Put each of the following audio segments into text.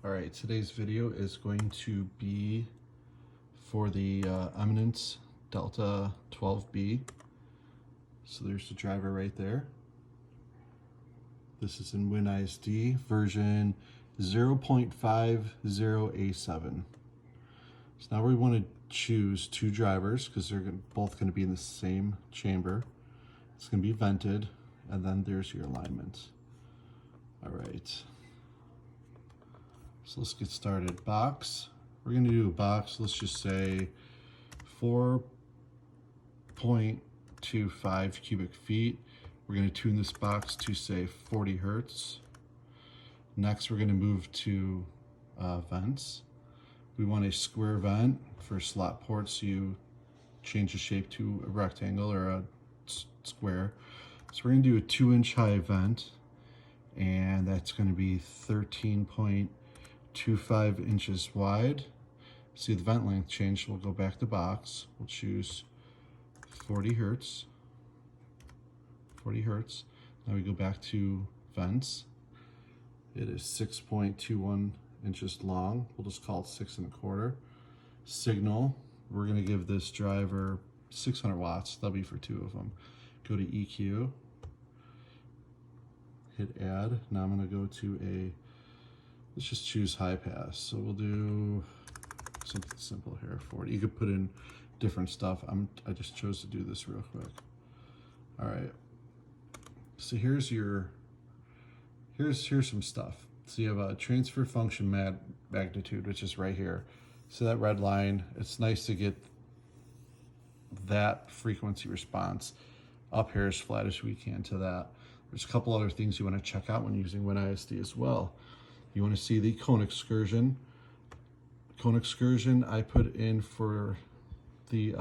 All right, today's video is going to be for the Eminence Delta 12B. So there's the driver right there. This is in Winisd version 0.50A7. So now we want to choose two drivers because they're both going to be in the same chamber. It's going to be vented, and then there's your alignment. All right. So let's get started. Box. We're going to do a box, let's just say 4.25 cubic feet. We're going to tune this box to say 40 hertz. Next, we're going to move to vents. We want a square vent for slot ports, so you change the shape to a rectangle or a square. So we're going to do a 2-inch high vent, and that's going to be 13.25 inches wide. See the vent length changed. We'll go back to box. We'll choose 40 hertz. 40 hertz. Now we go back to vents. It is 6.21 inches long. We'll just call it 6 1/4. Signal. We're going to give this driver 600 watts. That'll be for 2 of them. Go to EQ. Hit add. Now I'm going to go to let's just choose high pass. So we'll do something simple here. 40. You could put in different stuff. I just chose to do this real quick. All right. So here's some stuff. So you have a transfer function magnitude, which is right here. So that red line, it's nice to get that frequency response up here as flat as we can to that. There's a couple other things you want to check out when using Winisd as well. You want to see the cone excursion. Cone excursion I put in for the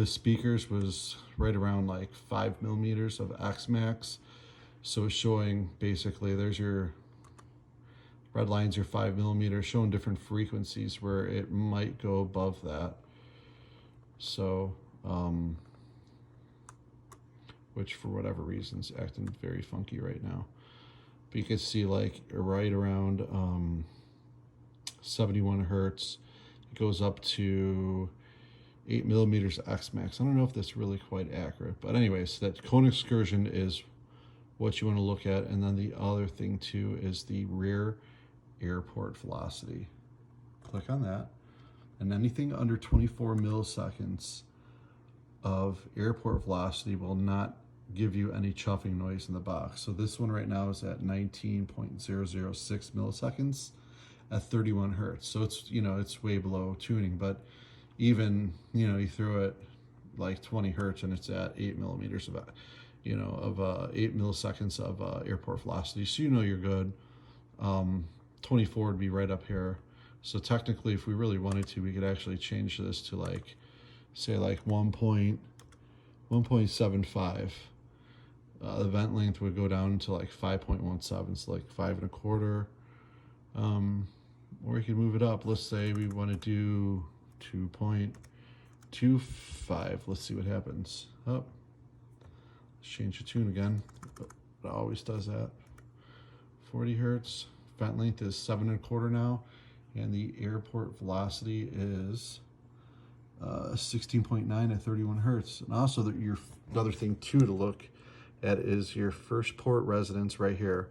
speakers was right around like 5 millimeters of X max. So it's showing basically, there's your red lines, your 5 millimeters, showing different frequencies where it might go above that. So, which for whatever reason is acting very funky right now. But you can see like right around 71 hertz. It goes up to 8 millimeters X max. I don't know if that's really quite accurate, but anyways, that cone excursion is what you want to look at. And then the other thing too is the rear airport velocity. Click on that, and anything under 24 milliseconds of airport velocity will not give you any chuffing noise in the box. So this one right now is at 19.006 milliseconds at 31 hertz. So it's, it's way below tuning, but even, you throw it like 20 hertz and it's at 8 millimeters of 8 milliseconds of airport velocity. So you're good. 24 would be right up here. So technically, if we really wanted to, we could actually change this to like, say like 1.75. The vent length would go down to like 5.17, so like 5 1/4. Or we could move it up. Let's say we want to do 2.25. Let's see what happens. Oh, let's change the tune again. It always does that. 40 hertz. Vent length is 7 1/4 now, and the airport velocity is 16.9 at 31 hertz. And also another thing too to look at is your first port resonance right here.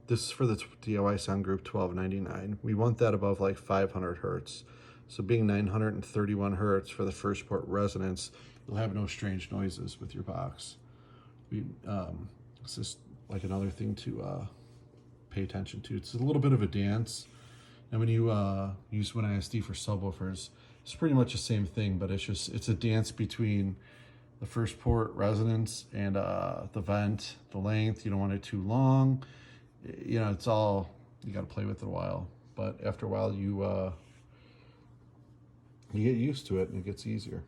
This is for the DIY sound group 1299. We want that above like 500 hertz. So being 931 hertz for the first port resonance, you'll have no strange noises with your box. It's just like another thing to pay attention to. It's a little bit of a dance. And when you use Winisd for subwoofers, it's pretty much the same thing, but it's a dance between the first port resonance and the vent, the length. You don't want it too long. It's all, you got to play with it a while. But after a while, you get used to it and it gets easier.